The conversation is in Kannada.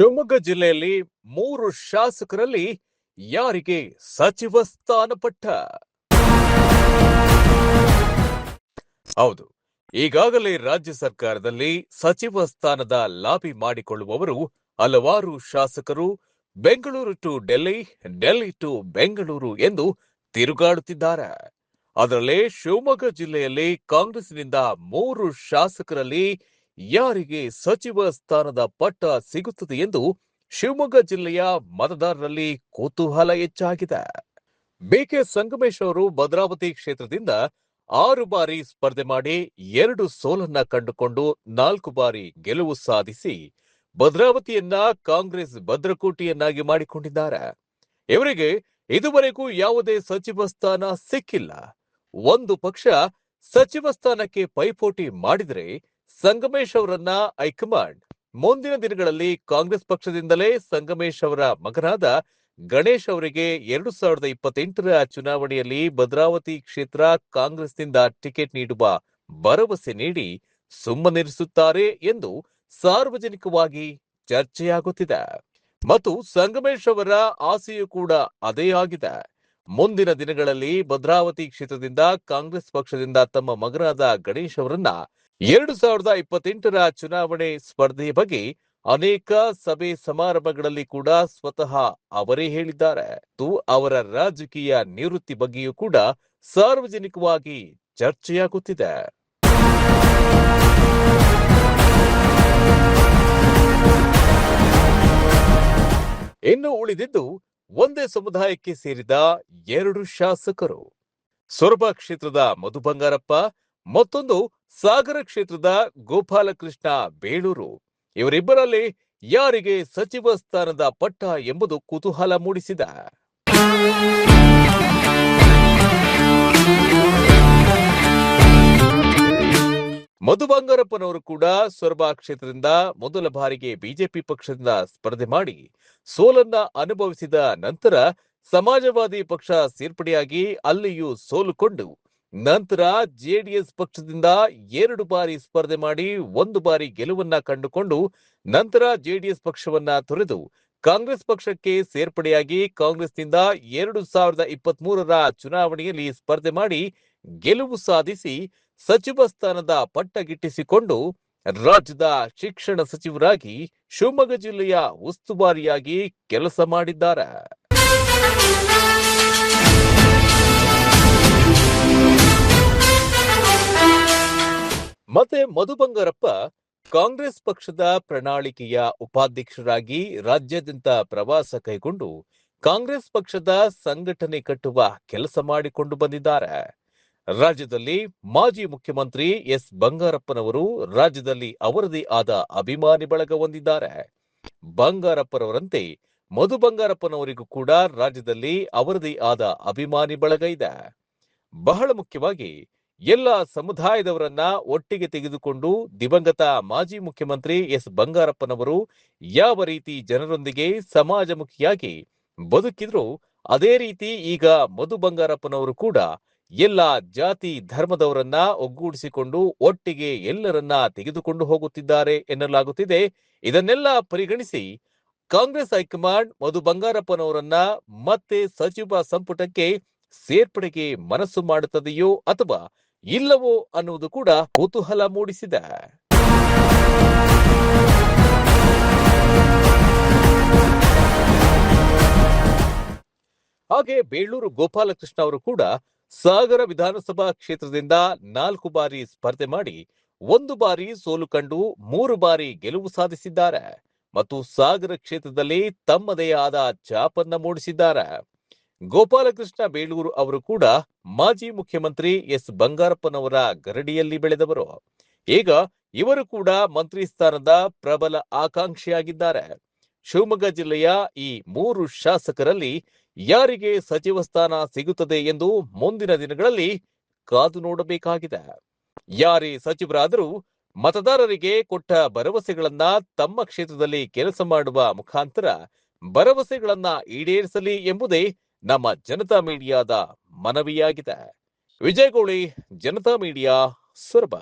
ಶಿವಮೊಗ್ಗ ಜಿಲ್ಲೆಯಲ್ಲಿ 3 ಶಾಸಕರಲ್ಲಿ ಯಾರಿಗೆ ಸಚಿವ ಸ್ಥಾನ ಪಟ್ಟ? ಹೌದು, ಈಗಾಗಲೇ ರಾಜ್ಯ ಸರ್ಕಾರದಲ್ಲಿ ಸಚಿವ ಸ್ಥಾನದ ಲಾಬಿ ಮಾಡಿಕೊಳ್ಳುವವರು ಹಲವಾರು ಶಾಸಕರು ಬೆಂಗಳೂರು ಟು ಡೆಲ್ಲಿ, ಡೆಲ್ಲಿ ಟು ಬೆಂಗಳೂರು ಎಂದು ತಿರುಗಾಡುತ್ತಿದ್ದಾರೆ. ಅದರಲ್ಲೇ ಶಿವಮೊಗ್ಗ ಜಿಲ್ಲೆಯಲ್ಲಿ ಕಾಂಗ್ರೆಸ್ನಿಂದ 3 ಶಾಸಕರಲ್ಲಿ ಯಾರಿಗೆ ಸಚಿವ ಸ್ಥಾನದ ಪಟ್ಟ ಸಿಗುತ್ತದೆ ಎಂದು ಶಿವಮೊಗ್ಗ ಜಿಲ್ಲೆಯ ಮತದಾರರಲ್ಲಿ ಕುತೂಹಲ ಹೆಚ್ಚಾಗಿದೆ. ಬಿಕೆ ಸಂಗಮೇಶ್ ಅವರು ಭದ್ರಾವತಿ ಕ್ಷೇತ್ರದಿಂದ 6 ಬಾರಿ ಸ್ಪರ್ಧೆ ಮಾಡಿ 2 ಸೋಲನ್ನ ಕಂಡುಕೊಂಡು 4 ಬಾರಿ ಗೆಲುವು ಸಾಧಿಸಿ ಭದ್ರಾವತಿಯನ್ನ ಕಾಂಗ್ರೆಸ್ ಭದ್ರಕೋಟೆಯನ್ನಾಗಿ ಮಾಡಿಕೊಂಡಿದ್ದಾರೆ. ಇವರಿಗೆ ಇದುವರೆಗೂ ಯಾವುದೇ ಸಚಿವ ಸ್ಥಾನ ಸಿಕ್ಕಿಲ್ಲ. ಒಂದು ಪಕ್ಷ ಸಚಿವ ಸ್ಥಾನಕ್ಕೆ ಪೈಪೋಟಿ ಮಾಡಿದರೆ ಸಂಗಮೇಶ್ ಅವರನ್ನ ಹೈಕಮಾಂಡ್ ಮುಂದಿನ ದಿನಗಳಲ್ಲಿ ಕಾಂಗ್ರೆಸ್ ಪಕ್ಷದಿಂದಲೇ ಸಂಗಮೇಶ್ ಅವರ ಮಗನಾದ ಗಣೇಶ್ ಅವರಿಗೆ 2028ರ ಚುನಾವಣೆಯಲ್ಲಿ ಭದ್ರಾವತಿ ಕ್ಷೇತ್ರ ಕಾಂಗ್ರೆಸ್ನಿಂದ ಟಿಕೆಟ್ ನೀಡುವ ಭರವಸೆ ನೀಡಿ ಸುಮ್ಮನಿರಿಸುತ್ತಾರೆ ಎಂದು ಸಾರ್ವಜನಿಕವಾಗಿ ಚರ್ಚೆಯಾಗುತ್ತಿದೆ. ಮತ್ತು ಸಂಗಮೇಶ್ ಅವರ ಆಸೆಯೂ ಕೂಡ ಅದೇ ಆಗಿದೆ. ಮುಂದಿನ ದಿನಗಳಲ್ಲಿ ಭದ್ರಾವತಿ ಕ್ಷೇತ್ರದಿಂದ ಕಾಂಗ್ರೆಸ್ ಪಕ್ಷದಿಂದ ತಮ್ಮ ಮಗನಾದ ಗಣೇಶ್ ಅವರನ್ನ 2028ರ ಚುನಾವಣೆ ಸ್ಪರ್ಧೆಯ ಬಗ್ಗೆ ಅನೇಕ ಸಭೆ ಸಮಾರಂಭಗಳಲ್ಲಿ ಕೂಡ ಸ್ವತಃ ಅವರೇ ಹೇಳಿದ್ದಾರೆ. ಅವರ ರಾಜಕೀಯ ನಿವೃತ್ತಿ ಬಗ್ಗೆಯೂ ಕೂಡ ಸಾರ್ವಜನಿಕವಾಗಿ ಚರ್ಚೆಯಾಗುತ್ತಿದೆ. ಇನ್ನು ಉಳಿದಿದ್ದು ಒಂದೇ ಸಮುದಾಯಕ್ಕೆ ಸೇರಿದ 2 ಶಾಸಕರು. ಸೊರಬ ಕ್ಷೇತ್ರದ ಮಧು ಬಂಗಾರಪ್ಪ, ಮತ್ತೊಂದು ಸಾಗರ ಕ್ಷೇತ್ರದ ಗೋಪಾಲಕೃಷ್ಣ ಬೇಳೂರು. ಇವರಿಬ್ಬರಲ್ಲಿ ಯಾರಿಗೆ ಸಚಿವ ಸ್ಥಾನದ ಪಟ್ಟ ಎಂಬುದು ಕುತೂಹಲ ಮೂಡಿಸಿದೆ. ಮಧು ಬಂಗಾರಪ್ಪನವರು ಕೂಡ ಸೊರಬ ಕ್ಷೇತ್ರದಿಂದ ಮೊದಲ ಬಾರಿಗೆ ಬಿಜೆಪಿ ಪಕ್ಷದಿಂದ ಸ್ಪರ್ಧೆ ಮಾಡಿ ಸೋಲನ್ನ ಅನುಭವಿಸಿದ ನಂತರ ಸಮಾಜವಾದಿ ಪಕ್ಷ ಸೇರ್ಪಡೆಯಾಗಿ ಅಲ್ಲಿಯೂ ಸೋಲುಕೊಂಡು ನಂತರ ಜೆಡಿಎಸ್ ಪಕ್ಷದಿಂದ 2 ಬಾರಿ ಸ್ಪರ್ಧೆ ಮಾಡಿ 1 ಬಾರಿ ಗೆಲುವನ್ನ ಕಂಡುಕೊಂಡು ನಂತರ ಜೆಡಿಎಸ್ ಪಕ್ಷವನ್ನ ತೊರೆದು ಕಾಂಗ್ರೆಸ್ ಪಕ್ಷಕ್ಕೆ ಸೇರ್ಪಡೆಯಾಗಿ ಕಾಂಗ್ರೆಸ್ನಿಂದ 2023ರ ಚುನಾವಣೆಯಲ್ಲಿ ಸ್ಪರ್ಧೆ ಮಾಡಿ ಗೆಲುವು ಸಾಧಿಸಿ ಸಚಿವ ಸ್ಥಾನದ ಪಟ್ಟ ಗಿಟ್ಟಿಸಿಕೊಂಡು ರಾಜ್ಯದ ಶಿಕ್ಷಣ ಸಚಿವರಾಗಿ ಶಿವಮೊಗ್ಗ ಜಿಲ್ಲೆಯ ಉಸ್ತುವಾರಿಯಾಗಿ ಕೆಲಸ ಮಾಡಿದ್ದಾರೆ. ಮತ್ತೆ ಮಧು ಬಂಗಾರಪ್ಪ ಕಾಂಗ್ರೆಸ್ ಪಕ್ಷದ ಪ್ರಣಾಳಿಕೆಯ ಉಪಾಧ್ಯಕ್ಷರಾಗಿ ರಾಜ್ಯಾದ್ಯಂತ ಪ್ರವಾಸ ಕೈಗೊಂಡು ಕಾಂಗ್ರೆಸ್ ಪಕ್ಷದ ಸಂಘಟನೆ ಕಟ್ಟುವ ಕೆಲಸ ಮಾಡಿಕೊಂಡು ಬಂದಿದ್ದಾರೆ. ರಾಜ್ಯದಲ್ಲಿ ಮಾಜಿ ಮುಖ್ಯಮಂತ್ರಿ ಎಸ್ ಬಂಗಾರಪ್ಪನವರು ರಾಜ್ಯದಲ್ಲಿ ಅವರದೇ ಆದ ಅಭಿಮಾನಿ ಬಳಗ ಹೊಂದಿದ್ದಾರೆ. ಬಂಗಾರಪ್ಪನವರಂತೆ ಮಧು ಬಂಗಾರಪ್ಪನವರಿಗೂ ಕೂಡ ರಾಜ್ಯದಲ್ಲಿ ಅವರದೇ ಆದ ಅಭಿಮಾನಿ ಬಳಗ ಇದೆ. ಬಹಳ ಮುಖ್ಯವಾಗಿ ಎಲ್ಲ ಸಮುದಾಯದವರನ್ನ ಒಟ್ಟಿಗೆ ತೆಗೆದುಕೊಂಡು ದಿವಂಗತ ಮಾಜಿ ಮುಖ್ಯಮಂತ್ರಿ ಎಸ್ ಬಂಗಾರಪ್ಪನವರು ಯಾವ ರೀತಿ ಜನರೊಂದಿಗೆ ಸಮಾಜಮುಖಿಯಾಗಿ ಬದುಕಿದ್ರು ಅದೇ ರೀತಿ ಈಗ ಮಧು ಬಂಗಾರಪ್ಪನವರು ಕೂಡ ಎಲ್ಲ ಜಾತಿ ಧರ್ಮದವರನ್ನ ಒಗ್ಗೂಡಿಸಿಕೊಂಡು ಒಟ್ಟಿಗೆ ಎಲ್ಲರನ್ನ ತೆಗೆದುಕೊಂಡು ಹೋಗುತ್ತಿದ್ದಾರೆ ಎನ್ನಲಾಗುತ್ತಿದೆ. ಇದನ್ನೆಲ್ಲ ಪರಿಗಣಿಸಿ ಕಾಂಗ್ರೆಸ್ ಹೈಕಮಾಂಡ್ ಮಧು ಬಂಗಾರಪ್ಪನವರನ್ನ ಮತ್ತೆ ಸಚಿವ ಸಂಪುಟಕ್ಕೆ ಸೇರ್ಪಡೆಗೆ ಮನಸ್ಸು ಮಾಡುತ್ತದೆಯೋ ಅಥವಾ ಇಲ್ಲವೋ ಅನ್ನುವುದು ಕೂಡ ಕುತೂಹಲ ಮೂಡಿಸಿದೆ. ಹಾಗೆ ಬೇಳೂರು ಗೋಪಾಲಕೃಷ್ಣ ಅವರು ಕೂಡ ಸಾಗರ ವಿಧಾನಸಭಾ ಕ್ಷೇತ್ರದಿಂದ 4 ಬಾರಿ ಸ್ಪರ್ಧೆ ಮಾಡಿ 1 ಬಾರಿ ಸೋಲು ಕಂಡು 3 ಬಾರಿ ಗೆಲುವು ಸಾಧಿಸಿದ್ದಾರೆ ಮತ್ತು ಸಾಗರ ಕ್ಷೇತ್ರದಲ್ಲಿ ತಮ್ಮದೇ ಆದ ಛಾಪನ್ನ ಮೂಡಿಸಿದ್ದಾರೆ. ಗೋಪಾಲಕೃಷ್ಣ ಬೇಳೂರು ಅವರು ಕೂಡ ಮಾಜಿ ಮುಖ್ಯಮಂತ್ರಿ ಎಸ್ ಬಂಗಾರಪ್ಪನವರ ಗರಡಿಯಲ್ಲಿ ಬೆಳೆದವರು. ಈಗ ಇವರು ಕೂಡ ಮಂತ್ರಿ ಸ್ಥಾನದ ಪ್ರಬಲ ಆಕಾಂಕ್ಷಿಯಾಗಿದ್ದಾರೆ. ಶಿವಮೊಗ್ಗ ಜಿಲ್ಲೆಯ ಈ 3 ಶಾಸಕರಲ್ಲಿ ಯಾರಿಗೆ ಸಚಿವ ಸ್ಥಾನ ಸಿಗುತ್ತದೆ ಎಂದು ಮುಂದಿನ ದಿನಗಳಲ್ಲಿ ಕಾದು ನೋಡಬೇಕಾಗಿದೆ. ಯಾರೇ ಸಚಿವರಾದರೂ ಮತದಾರರಿಗೆ ಕೊಟ್ಟ ಭರವಸೆಗಳನ್ನ ತಮ್ಮ ಕ್ಷೇತ್ರದಲ್ಲಿ ಕೆಲಸ ಮಾಡುವ ಮುಖಾಂತರ ಭರವಸೆಗಳನ್ನ ಈಡೇರಿಸಲಿ ಎಂಬುದೇ ನಮ್ಮ ಜನತಾ ಮೀಡಿಯಾದ ಮನವಿಯಾಗಿದೆ. ವಿಜಯ್ ಗೋಳಿ, ಜನತಾ ಮೀಡಿಯಾ, ಸೊರಬ.